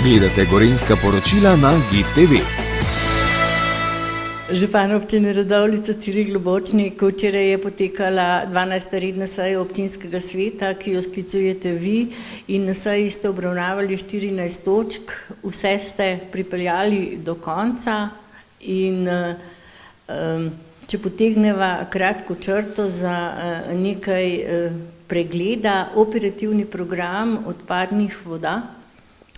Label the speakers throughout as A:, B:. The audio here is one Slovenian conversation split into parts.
A: Gledate Gorenjska poročila na GIF TV.
B: Župan občine Radovljica Ciril Globočnik, včeraj je potekala 12. redna seja občinskega sveta, ki jo sklicujete vi, in na seji ste obravnavali 14 točk, vse ste pripeljali do konca in če potegneva kratko črto za nekaj pregleda, operativni program odpadnih voda.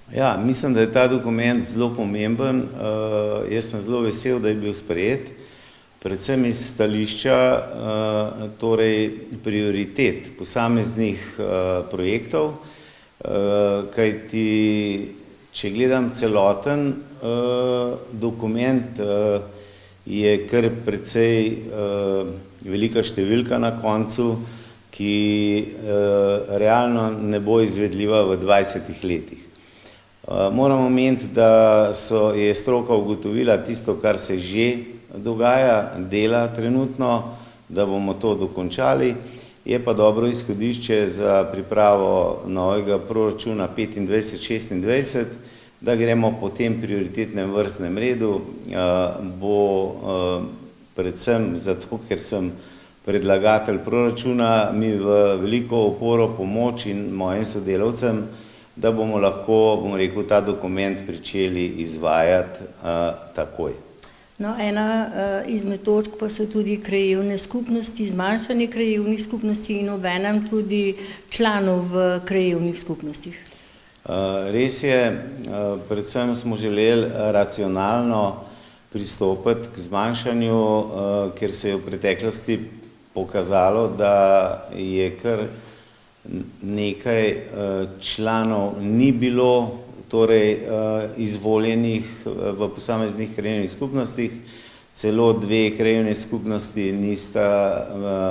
C: Ja, mislim, da je ta dokument zelo pomemben. Jaz sem zelo vesel, da je bil sprejet, predvsem iz stališča prioritet posameznih projektov, kajti če gledam celoten dokument, je kar precej velika številka na koncu, ki realno ne bo izvedljiva v 20 letih. Moramo omeniti, da je stroka ugotovila tisto, kar se že dogaja, dela trenutno, da bomo to dokončali. Je pa dobro izhodišče za pripravo novega proračuna 25-26, da gremo po tem prioritetnem vrstnem redu, bo predvsem zato, ker sem predlagatelj proračuna, mi v veliko oporo, pomoč in mojim sodelavcem, da bomo lahko, bom rekel, ta dokument pričeli izvajati takoj.
B: No, ena izmed točk pa so tudi krajevne skupnosti, zmanjšanje krajevnih skupnosti in obenem tudi članov v krajevnih skupnostih.
C: Res je, predvsem smo želeli racionalno pristopiti k zmanjšanju, ker se je v preteklosti pokazalo, da je kar nekaj članov ni bilo izvoljenih v posameznih krajevnih skupnostih, celo 2 krajevne skupnosti nista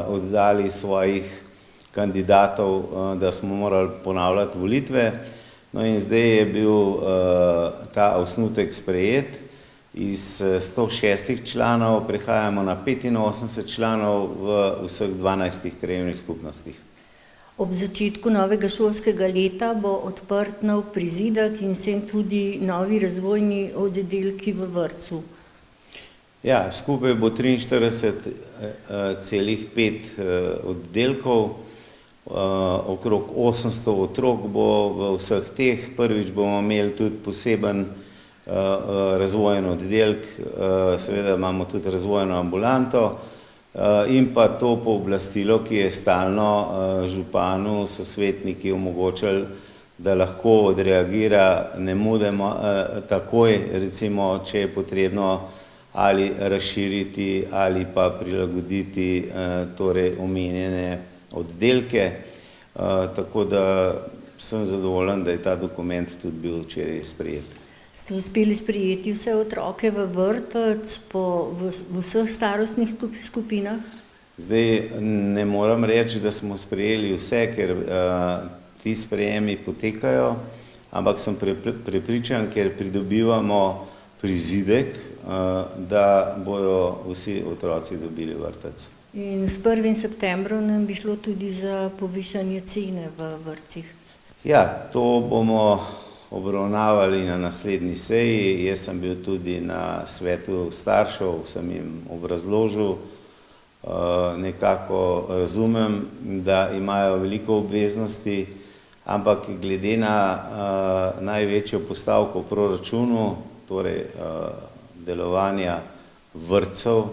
C: oddali svojih kandidatov, da smo morali ponavljati volitve. No in zdaj je bil ta osnutek sprejet, iz 106 članov prehajamo na 85 članov v vseh 12 krajevnih skupnostih.
B: Ob začetku novega šolskega leta bo odprt nov prizidek in s tem tudi novi razvojni oddelki v vrtcu.
C: Ja, skupaj bo 43,5 oddelkov, okrog 800 otrok bo v vseh teh. Prvič bomo imeli tudi poseben razvojen oddelek, seveda imamo tudi razvojno ambulanto, in pa to pooblastilo, ki je stalno županu so svetniki omogočili, da lahko odreagira nemudoma takoj, recimo, če je potrebno ali razširiti ali pa prilagoditi omenjene oddelke. Tako da sem zadovoljen, da je ta dokument tudi bil včeraj sprejet.
B: Ste uspeli sprejeti vse otroke v vrtec v vseh starostnih skupinah?
C: Zdaj ne moram reči, da smo sprejeli vse, ker ti sprejemi potekajo, ampak sem prepričan, ker pridobivamo prizidek, da bojo vsi otroci dobili vrtec.
B: In s 1. septembrom nam bi šlo tudi za povišanje cene v vrtcih.
C: Ja, to bomo obravnavali na naslednji seji. Jaz sem bil tudi na svetu staršev, sem jim obrazložil, nekako razumem, da imajo veliko obveznosti, ampak glede na največjo postavko v proračunu, torej delovanja vrtcev,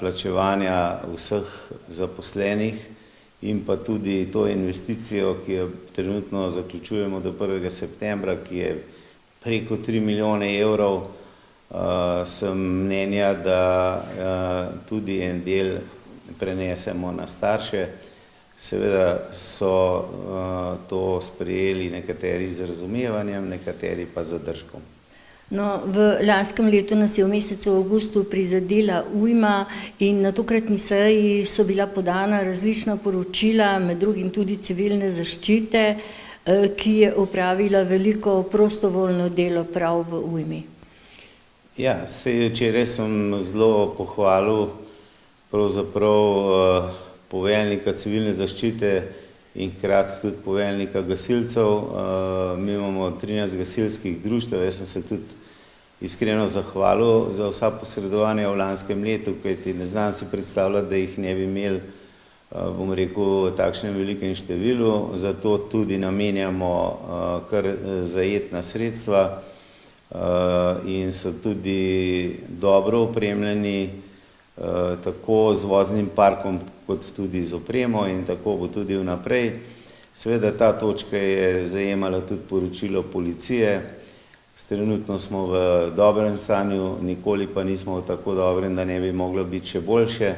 C: plačevanja vseh zaposlenih, in pa tudi to investicijo, ki jo trenutno zaključujemo do 1. septembra, ki je preko 3 milijone evrov, sem mnenja, da tudi en del prenesemo na starše. Seveda so to sprejeli nekateri z razumevanjem, nekateri pa z zadržkom.
B: No, v lanskem letu nas je v mesecu avgustu prizadela ujma in na tokratni seji so bila podana različna poročila, med drugim tudi civilne zaščite, ki je opravila veliko prostovoljno delo prav v ujmi.
C: Ja, včeraj sem zelo pohvalil pravzaprav poveljnika civilne zaščite, in hkrati tudi poveljnika gasilcev. Mi imamo 13 gasilskih društev, jaz sem se tudi iskreno zahvalil za vsa posredovanja v lanskem letu, kajti ne znam si predstavljati, da jih ne bi imeli, bom rekel, v takšnem velikem številu, zato tudi namenjamo kar zajetna sredstva in so tudi dobro opremljeni, tako z voznim parkom kot tudi z opremo in tako bo tudi vnaprej. Seveda ta točka je zajemala tudi poročilo policije. Trenutno smo v dobrem stanju, nikoli pa nismo v tako dobrem, da ne bi moglo biti še boljše.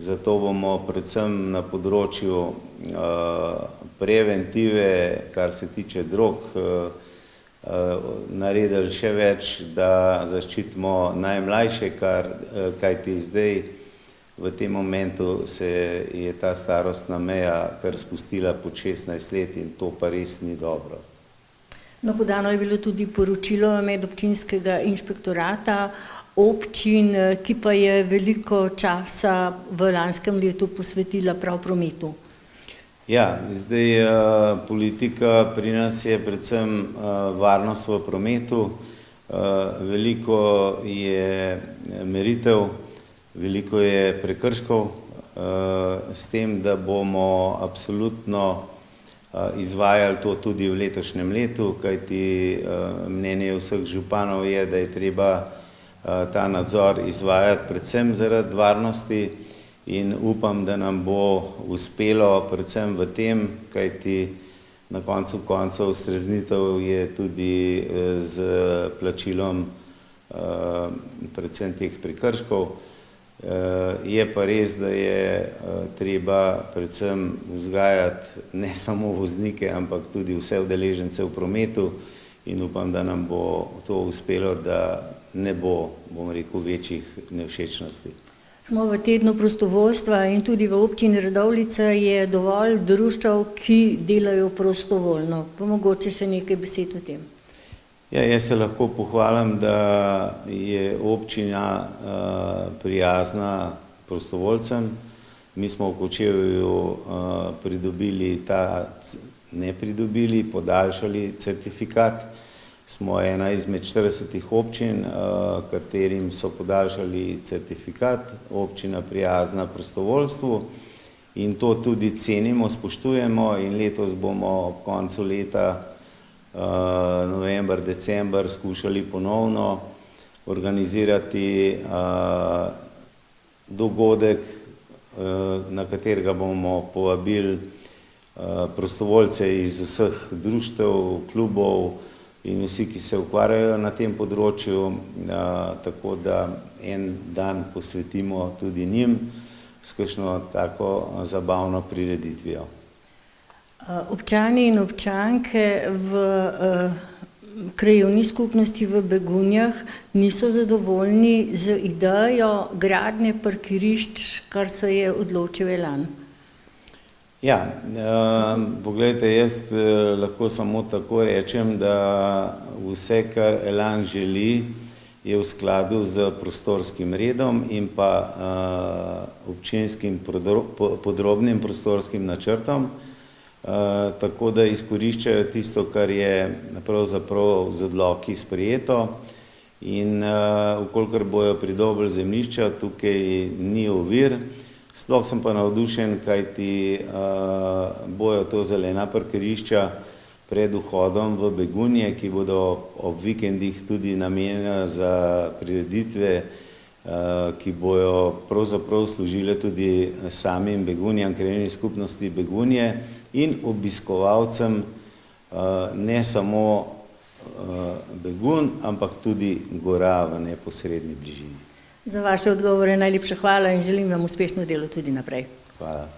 C: Zato bomo predvsem na področju preventive, kar se tiče drog, naredili še več, da zaščitimo najmlajše, kajti zdaj v tem momentu se je ta starostna meja kar spustila pod 16 let in to pa res ni dobro.
B: No, podano je bilo tudi poročilo medobčinskega inšpektorata občin, ki pa je veliko časa v lanskem letu posvetila prav prometu.
C: Ja, zdaj politika pri nas je predvsem varnost v prometu. Veliko je meritev, veliko je prekrškov, s tem, da bomo absolutno izvajali to tudi v letošnjem letu, kajti mnenje vseh županov je, da je treba ta nadzor izvajati predvsem zaradi varnosti in upam, da nam bo uspelo predvsem v tem, kajti na koncu koncev streznitev je tudi z plačilom predvsem teh prekrškov. Je pa res, da je treba predvsem vzgajati ne samo voznike, ampak tudi vse udeležence v prometu in upam, da nam bo to uspelo, da ne bo, bom rekel, večjih nevšečnosti.
B: Smo v tednu prostovoljstva in tudi v občini Radovljica je dovolj društev, ki delajo prostovoljno. Pa mogoče še nekaj besed o tem.
C: Ja, jaz se lahko pohvalim, da je občina prijazna prostovoljcem. Mi smo v Kočevju podaljšali certifikat. Smo ena izmed 40 občin, katerim so podaljšali certifikat, občina prijazna prostovoljstvu in to tudi cenimo, spoštujemo in letos bomo ob koncu leta november, december skušali ponovno organizirati dogodek, na katerega bomo povabili prostovoljce iz vseh društev, klubov in vsi, ki se ukvarjajo na tem področju, tako da en dan posvetimo tudi njim s kakšno tako zabavno prireditvijo.
B: Občani in občanke v krajevni skupnosti v Begunjah niso zadovoljni z idejo gradnje parkirišč, kar se je odločil Elan.
C: Ja, poglejte, jaz lahko samo tako rečem, da vse, kar Elan želi, je v skladu z prostorskim redom in pa občinskim podrobnim prostorskim načrtom, tako da izkoriščajo tisto, kar je pravzaprav z odloki sprejeto in vkolikor bojo pridobili zemljišča, tukaj ni ovir. Sploh sem pa navdušen, kajti bojo to zelena parkirišča pred vhodom v Begunje, ki bodo ob vikendih tudi namenjena za prireditve, ki bojo pravzaprav služile tudi samim Begunjam, krajevni skupnosti Begunje in obiskovalcem ne samo Begunj, ampak tudi gora v neposredni bližini.
B: Za vaše odgovore najlepša hvala in želim vam uspešno delo tudi naprej.
C: Hvala.